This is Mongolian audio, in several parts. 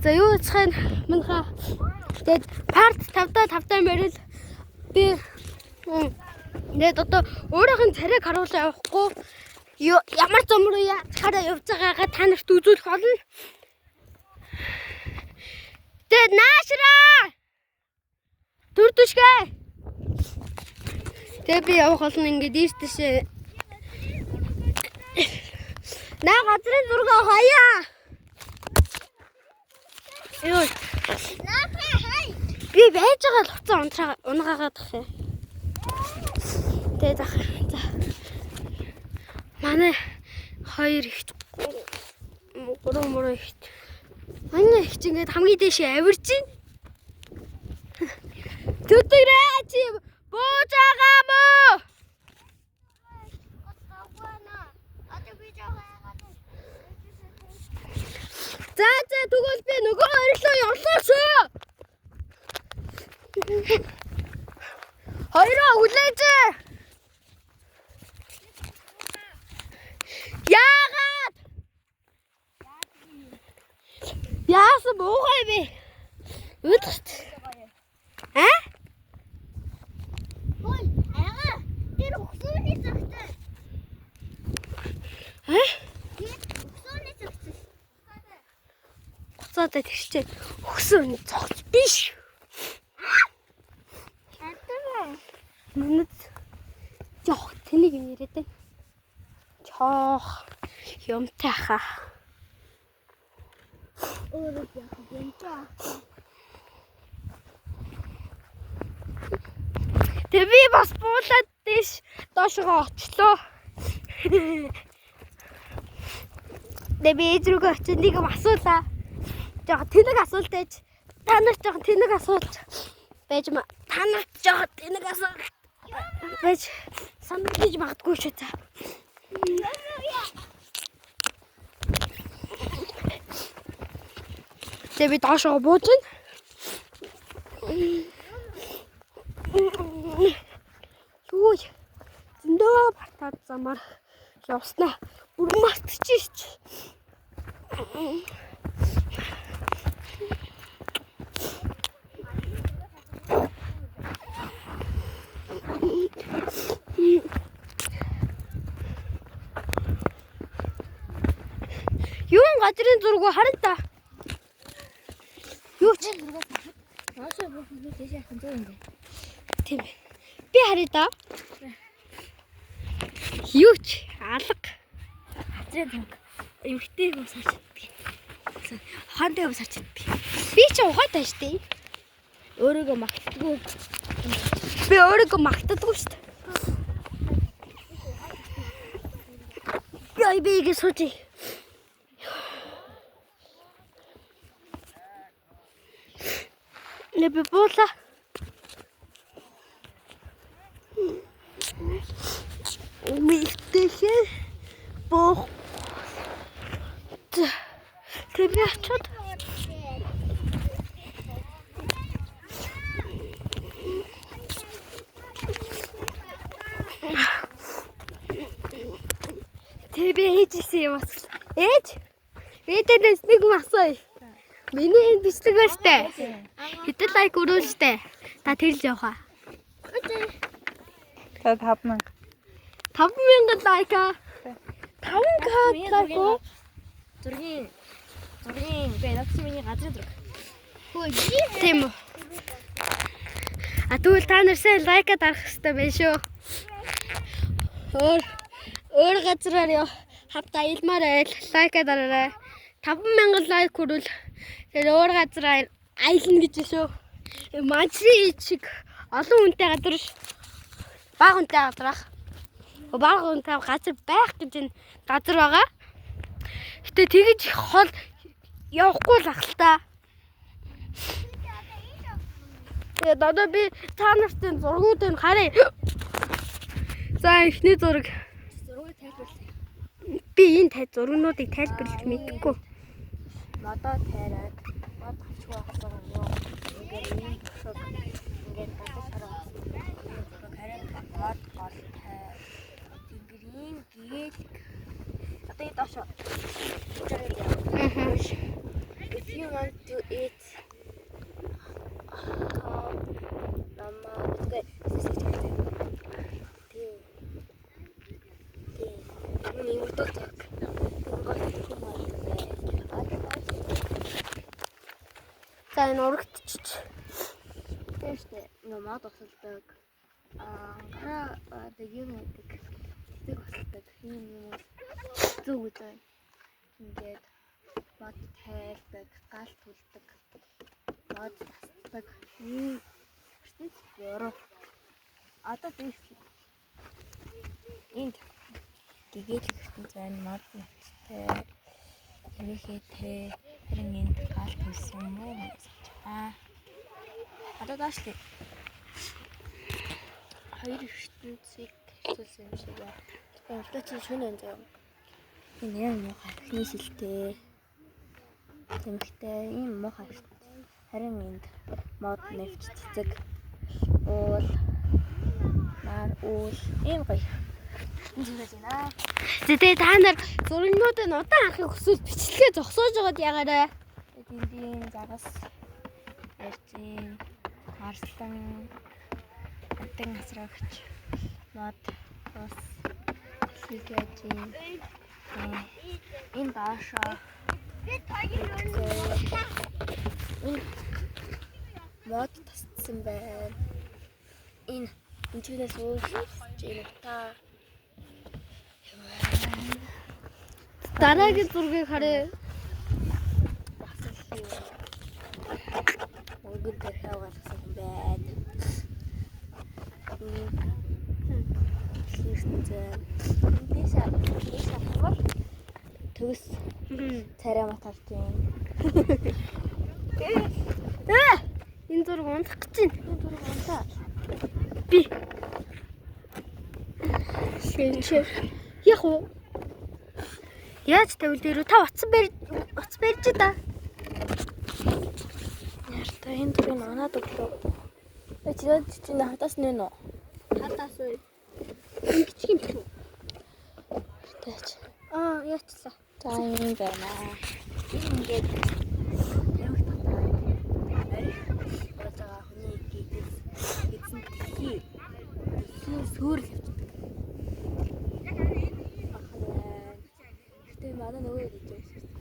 За юу яцхан манайха тэгээд part 5-5 мөрөл би тэгээд одоо өөрийнх нь царайг харуулаа явахгүй ямар зам руу яцхаараа явж байгаагаа та нарт үзүүлэх болно. Тэгээд наашраа төрдөшгээ. Тэгээд би явах болно ингээд ийштэйшээ. Наа газрын зураг хаяа. Юу? Би байж байгаа л хуцаа унгаагаад тахсан. Тэгээд за. Манай хоёр ихт гурван ихт. Манай ихт ингээд хамгийн дээшээ авирж байна. Төдөрөө чи бууж байгаа мó? За тэгвэл би нөгөө хоёрлоо явлаа шүү. Хоёроо үлээж. Яагаад? Яасан боогой би? Үдгт. Хой, ага. Тэр өгсөний цагтай. Цаадаа тэгчээ өгсөний цогц биш. Минут жоо тэнийг юм яриад байна. Жоо юмтай хаа. Өөрөө яах юм чаа. Тэг би бас буулаад дэш доошоо очлоо. Тэг би эзрүүгөө очиж нэг юм асуулаа. Жоо тэнэг асуулт байж та нарт жоо тэнэг асуулт байж та нарт жоо тэнэг асуулт байж санагдаж магадгүй шүү та. Тэг би доошоо бууж байна. Юу зөндөө батад замаар явснаа бүр мартчихчих. Юу газрын зураг хараа та. Юу ч наашаа бүхэн дэшээ хан зөө юм бэ. Тийм. Би харъя да. Юу ч алга. Газрын зураг. Эмхтэй хүмүүс харж чаддаг. Хонтой хүмүүс харж чаддаг. Би ч ухаатай штий. Өөрийгөө магтдаггүй. Би өөрийгөө магтдаггүй штий. Яа би ингэ суучих. Не бибола. Мистехэ бох. Тебе ачаад. Тебе ээжсэн юм бас. Ээж? Ээжээс нэг юм асууя. Миний энэ бичлэг байштай. Хэдэн лайк өрөөлжтэй. Та тэрл яваа. Та 5000. 5000 лайка. 5k лайк. Зургийн үгүй нотс миний газрын зураг. Хөөе. Тийм үү. Тэгвэл та нар сайн лайка дарах хэрэгтэй байна шүү. Өөр газраар яа хавта илмаар айл лайка дараарай. 5000 лайк хүрвэл тэр өөр газраар аялна гэж шүү. Мачри чиг олон хүнтэй газар ш. Бага хүнтэй газар. Бага хүнтэй газар байх гэж энэ газар байгаа. Гэтэ тэгэж хол явахгүй л ахaltaа. Тэгээд одоо би та нартын зургуудыг харъя. За эхний зураг. Зургийг тайлбарлая. Би энэ зургуудыг тайлбарлаж мэдэхгүй. Модоо тайраад мод авчгүй авсан юм. Ингээд ийм бохог ингээд гадаа сараа харин мод гол тай. Тэнгэрийн гээл одоо доошо. want to eat Mama, okay. Миний өдөр цаг. За энэ урагтчих. Тэштэй мод осолдог. Гараа дэгийн байдаг. Тэдэг осолдог. Ийм юм зүг үзээ. Ингээд мод тайлдаг, гал түлдэг. Мод тасдаг. Ийм хэвчээ ёроо. Одоо тийш. Энд гэгэл ихтэн зайн мод нэттэй. Энийхээ харин энд гал түлсэн юм уу? Одоо даашгүй. Хоёр ертөнцийг хэлсэн юм шиг байна. Одоо чи шөнө энэ зав. Энэ яг хахны шилтэй. Тэмхтэй ийм мохоо шүү. Харин энд мод нэвч цэцэг уул нар уул ийм гоё. Энд байна. Тэгээ та нар зургнуудыг удаан харахыг хүсвэл бичлэгээ зогсоож байгаад ягаарай. Тэндийн загас эрчим харслан антен асрагч мод ус хийгээжин энэ даашаа мод тасцсан байна. Энэ чигнээс ууж ийм та Дараагийн зургийг харъя. Good to have us in bed. Төс царай матарч юм. Энэ зураг унтах гэж байна. Энэ зураг унтаа. Би. Шинчээ. Яг уу. Яаж тавил дээр та утас барьж та. Ярта энэ зургийг манад өглөө. Чи хатаас нэ нөө. Хатаас уу. Энэ бичиг юм шүү. Тэч. Яачлаа. За юм байна. Ингээд явах татаа. Одоо хүний эзэн тхий. Сүрл явчихдаг. Гэтэ манай нөгөө гэж байна шүү дээ.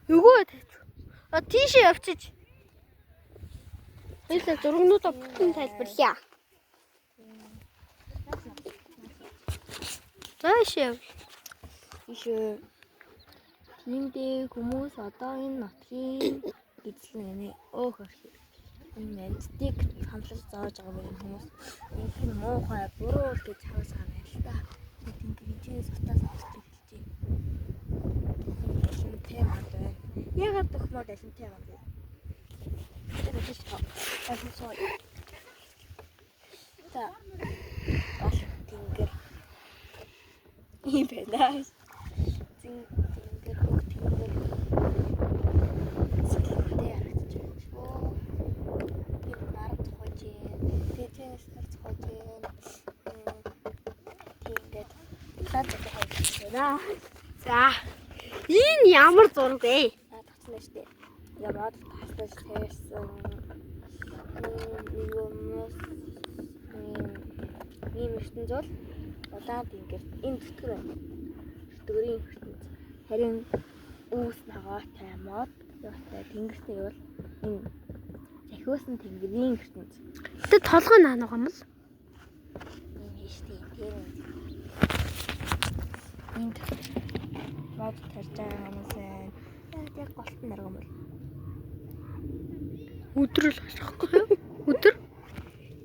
Нөгөө тавьчих. Тийшээ явчих. Эсэ зургнуудаа бүтэн тайлбарлая. Заашаа. Ишээ. Тиймдээ хүмүүс одоо энэ нутгийн эзлэн өөх орхив. Энэ мэдтийг хамлаж зааж байгаа юм хүмүүс. Их нь муухай буруу гэж хаусаа байна л да. Тэнд гинжээс утаас авчих гэж байна. Элэнтэй мод байна. Ягаад тохмод элэнтэй юм бэ? Ашиг сой. Та. Тэнгэр. Ийм байна. Тэнгэр хөх тэнгэр. Сэлтэй харагдаж байна шүү. Би нарт хож юм. Тэжээс харц хож юм. Тэнгэр. Цаадтай хайж. За. Энэ ямар зураг вэ? Татсан шүү дээ. Ямаад тастаж тавьсан. Ийм ертөнц бол улаан тэнгэр. Энэ төтгөр байна. Төтгөрийн ертөнц. Харин үүс нагаатай мод явтай тэнгэртэй бол энэ захиусан тэнгэрийн ертөнц. Тэ толгой наанах юм л. Энэ хийштэй тэр. Энд мод тарж байгаа хүмүүс байна. Яг голтон наргам бол. Өдрөл болохгүй. Өдөр.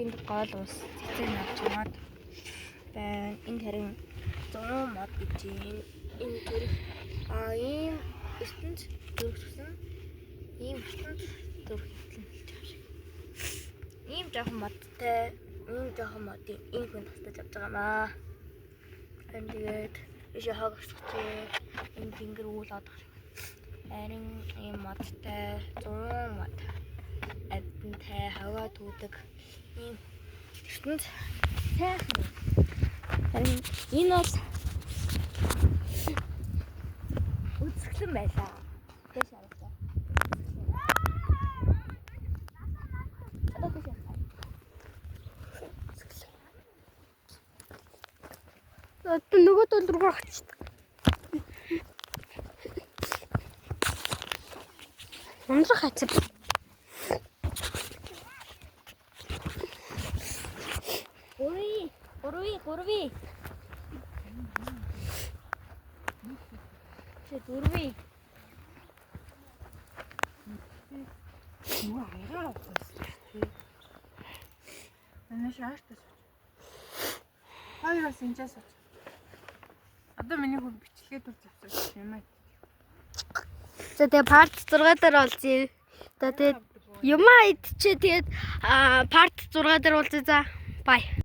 Энд гол ус цэцэг навч мод байна. Энд харин 100 мод гэж энэ төр ийм ертөнц төрсөн. Ийм ертөнц төрхтэн хэлж байгаа шиг. Ийм жоохон модтай, ийм жоохон модын энэ хүн тастаж авч байгаа маа. Энд тэгээд ишээ хагасч энэ тэнгэр үүлээд байгаа. Харин ийм модтай 100 мод. Адтай хаваа түүдэг ийм ертөнц сайхан. Харин энэ бол үзэсгэлэн байлаа. Тэш аваа. Одоо нөгөө төл рүү очиж. Ундрах хацар. Гурвий. Дөрвий. Юу аягаа авчихсан. Манай шаартас. Хоёроос энэчээс оч. Одоо миний хүн бичлэгээ төр завсарч юм аа. За тэгээ part 6 дээр олзъя. За тэгээд юмаа идчихээ тэгээд part 6 дээр уулзъя. За бай.